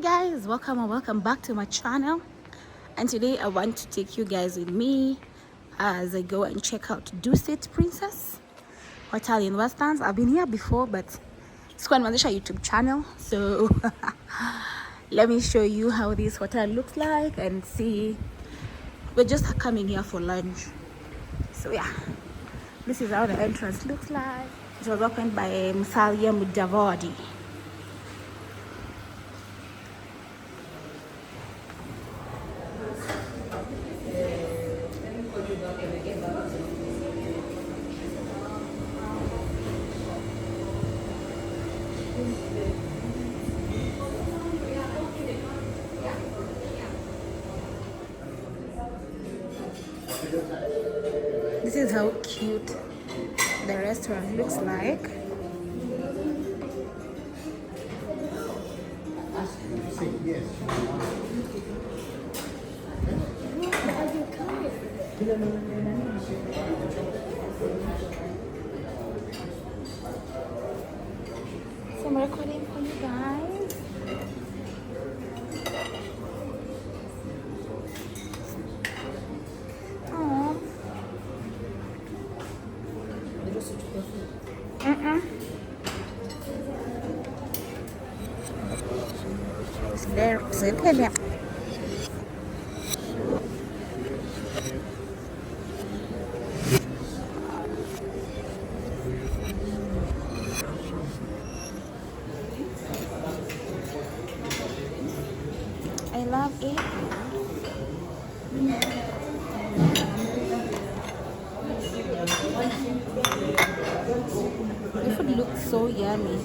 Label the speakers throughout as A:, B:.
A: guys, welcome and welcome back to my channel. And today I want to take you guys with me as I go and check out Dusit Princess Hotel in Westlands. I've been here before, but it's quite a YouTube channel, so let me show you how this hotel looks like and see. We're just coming here for lunch, so yeah, this is how the entrance looks like. It was opened by Musalia Mudavadi. This is how cute the restaurant looks like. So I'm recording for you guys. There, sit here. I love it. The food looks so yummy.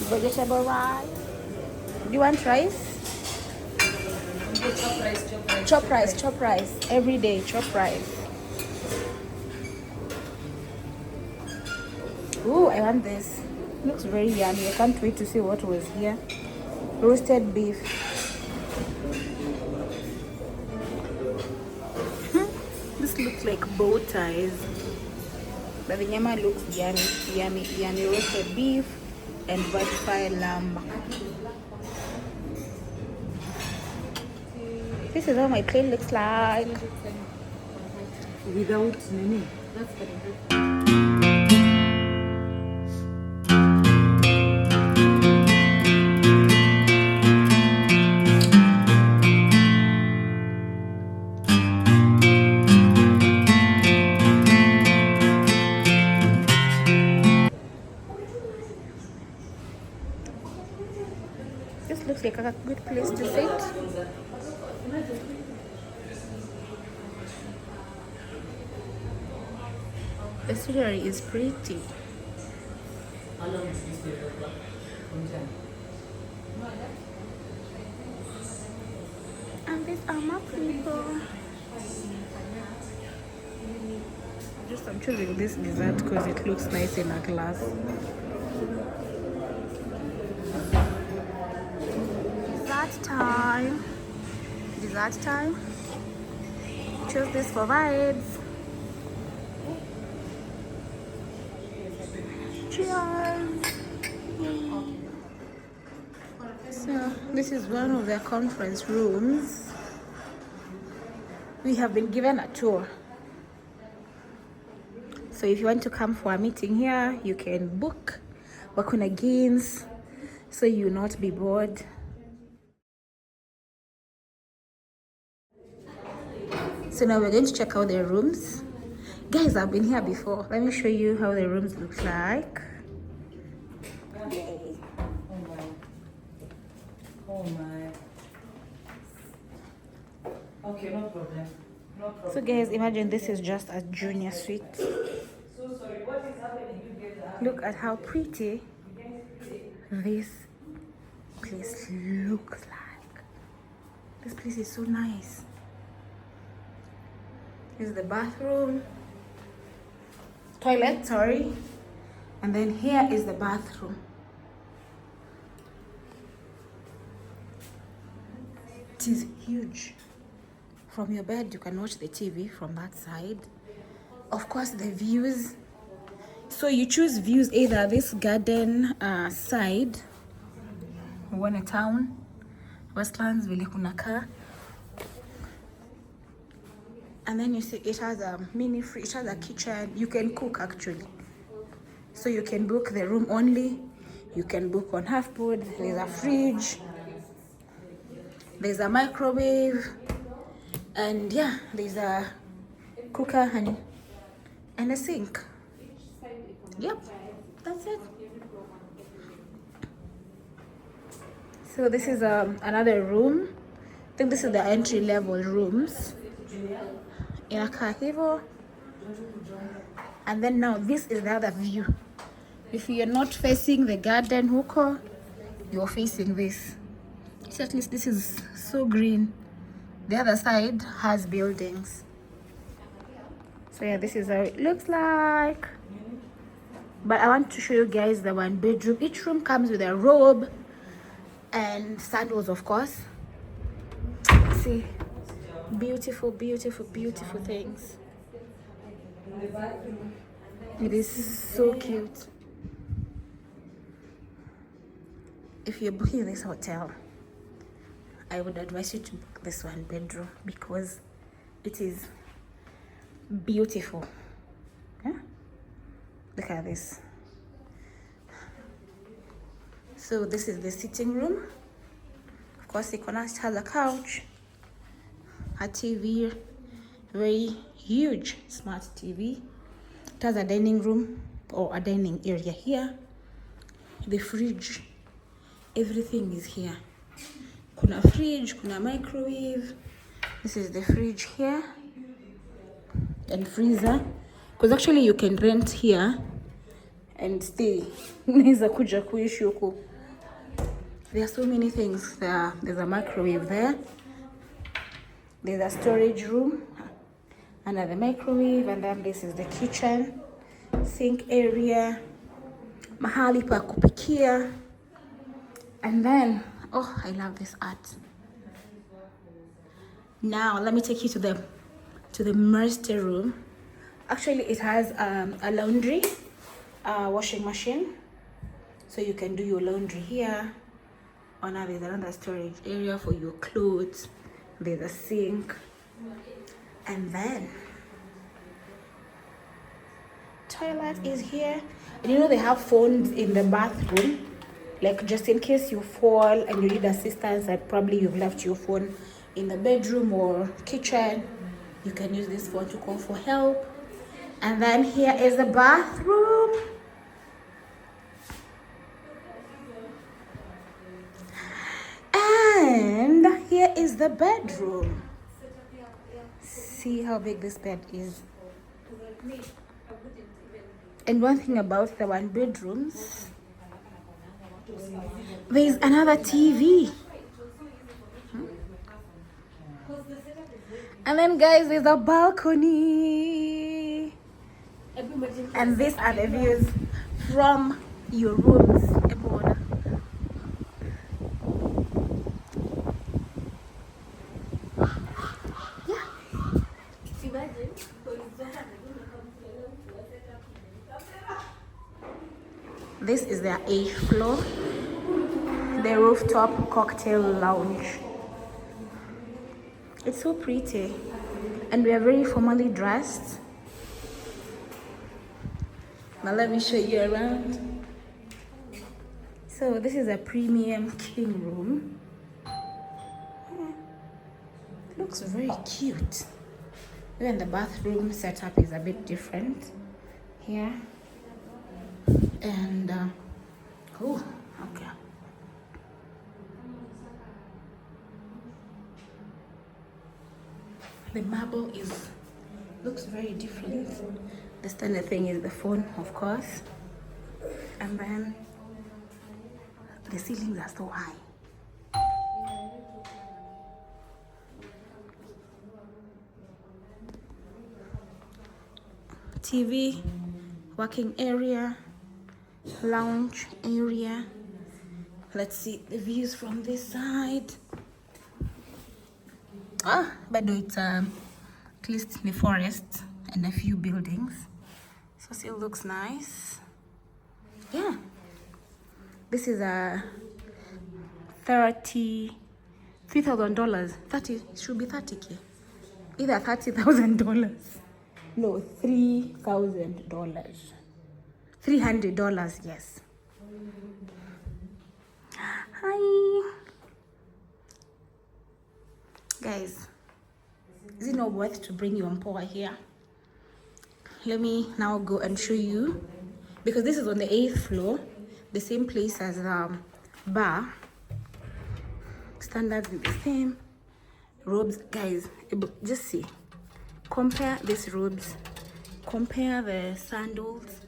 A: Vegetable rice. Do you want rice? Chop rice. Every day, chop rice. Ooh, I want this. Looks very yummy. I can't wait to see what was here. Roasted beef. This looks like bow ties. But the nyama looks yummy. Roasted beef and butterfly lamb. This is how my plate looks like.
B: Without nini. That's very good.
A: This looks like a good place to sit. The scenery is pretty. And these are my people. I'm choosing this dessert because it looks nice in a glass. Dessert time. Choose this for vibes. Cheers. So this is one of their conference rooms. We have been given a tour. So if you want to come for a meeting here, you can book Wakuna Gains so you will not be bored. So now we're going to check out their rooms. Guys, I've been here before. Let me show you how the rooms look like. Yay.
B: Oh my. Okay, no problem.
A: So guys, imagine this is just a junior suite. Look at how pretty this place looks like. This place is so nice. This is the bathroom, toilet, sorry. And then here is the bathroom. It is huge. From your bed, you can watch the TV from that side. Of course, the views. So you choose views either this garden side, when a town, Westlands, vile kunakaa. And then you see it has a mini fridge, it has a kitchen. You can cook actually. So you can book the room only. You can book on half board. There's a fridge. There's a microwave. And yeah, there's a cooker and a sink. Yep, that's it. So this is another room. I think this is the entry level rooms. Inakaa hivyo. And then now this is the other view. If you're not facing the garden huko, you're facing this. So at least this is so green. The other side has buildings. So yeah, this is how it looks like. But I want to show you guys the one bedroom. Each room comes with a robe and sandals, of course. See, beautiful, beautiful, beautiful things. It is so cute. If you're booking this hotel, I would advise you to book this one bedroom because it is beautiful. Yeah? Look at this. So this is the sitting room. Of course, it has a couch, a TV, very huge smart TV. It has a dining room or a dining area here. The fridge, everything is here. Kuna fridge, kuna microwave. This is the fridge here and freezer. Because actually you can rent here and stay. Unaweza kuja kuishi huku. There are so many things there. There's a microwave there. There's a storage room, another microwave, and then this is the kitchen, sink area, mahali pa kupikia. And then, oh, I love this art. Now let me take you to the master room. Actually, it has a laundry, washing machine, so you can do your laundry here. Oh, now there's another storage area for your clothes. There's a sink, and then toilet is here. And you know they have phones in the bathroom, like just in case you fall and you need assistance and probably you've left your phone in the bedroom or kitchen, you can use this phone to call for help. And then here is the bathroom. And here is the bedroom. See how big this bed is. And one thing about the one bedrooms, there's another TV. And then guys, there's a balcony. And these are the views from your rooms. This is the 8th floor, the rooftop cocktail lounge. It's so pretty, and we are very formally dressed. Now let me show you around. So this is a premium king room. It looks very cute. Even the bathroom setup is a bit different here. And oh, okay. The marble looks very different. The standard thing is the phone, of course, and then the ceilings are so high. TV, working area, lounge area. Let's see the views from this side. But it's at least in the forest and a few buildings, so still looks nice. Yeah, this is a $33,000. 30, it should be 30K, either $30,000. No, $3,000. $300, yes. Hi guys, is it not worth to bring your mpoa here? Let me now go and show you, because this is on the 8th floor, the same place as bar. Standards with the same robes. Guys, just see, compare these robes, compare the sandals,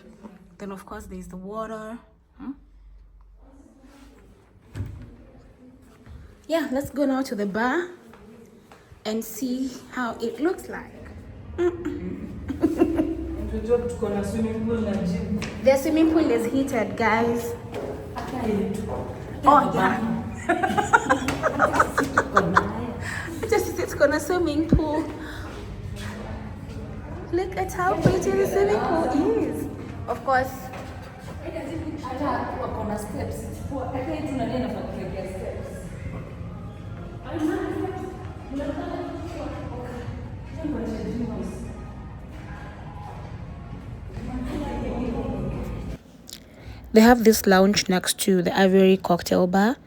A: then of course there's the water. Yeah, let's go now to the bar and see how it looks like. The swimming pool is heated, guys. Oh yeah. Just it's gonna swimming pool. Look at how pretty the swimming pool is. Of course. They have this lounge next to the Aviary cocktail bar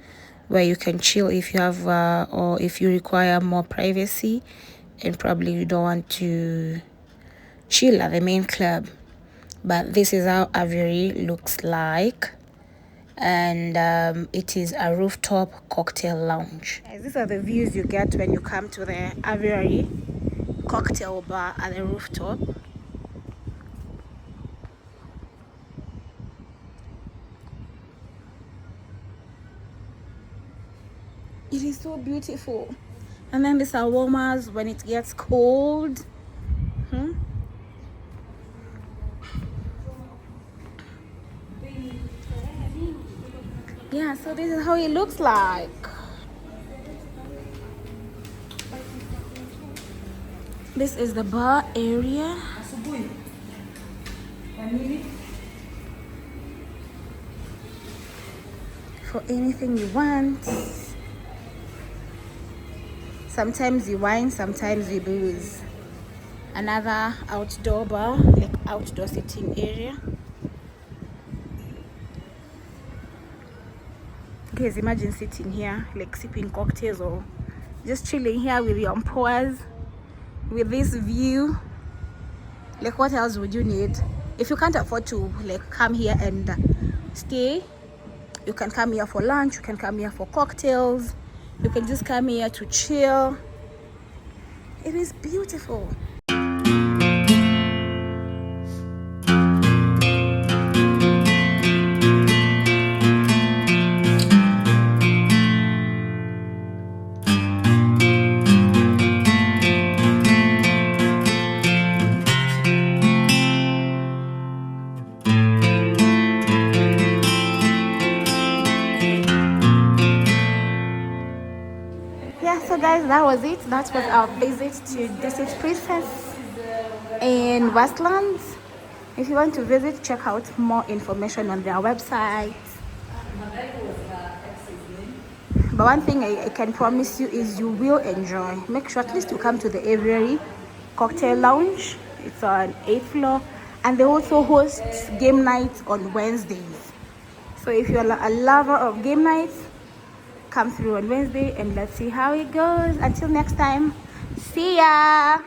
A: where you can chill if you have or if you require more privacy and probably you don't want to chill at the main club. But this is how Aviary looks like, and it is a rooftop cocktail lounge. Guys, these are the views you get when you come to the Aviary cocktail bar at the rooftop. It is so beautiful. And then these are warmers when it gets cold. Yeah, so this is how it looks like. This is the bar area. For anything you want. Sometimes you wine, sometimes you booze. Another outdoor bar, like outdoor sitting area. Guys, imagine sitting here, like sipping cocktails or just chilling here with your mpoas, with this view. Like, what else would you need? If you can't afford to like come here and stay, you can come here for lunch, you can come here for cocktails, you can just come here to chill. It is beautiful. So guys, that was it. That was our visit to Dusit Princess in Westlands. If you want to visit, check out more information on their website. But one thing I can promise you is you will enjoy. Make sure at least you come to the Aviary Cocktail Lounge. It's on 8th floor, and they also host game nights on Wednesdays. So if you're a lover of game nights, come through on Wednesday and let's see how it goes. Until next time, see ya.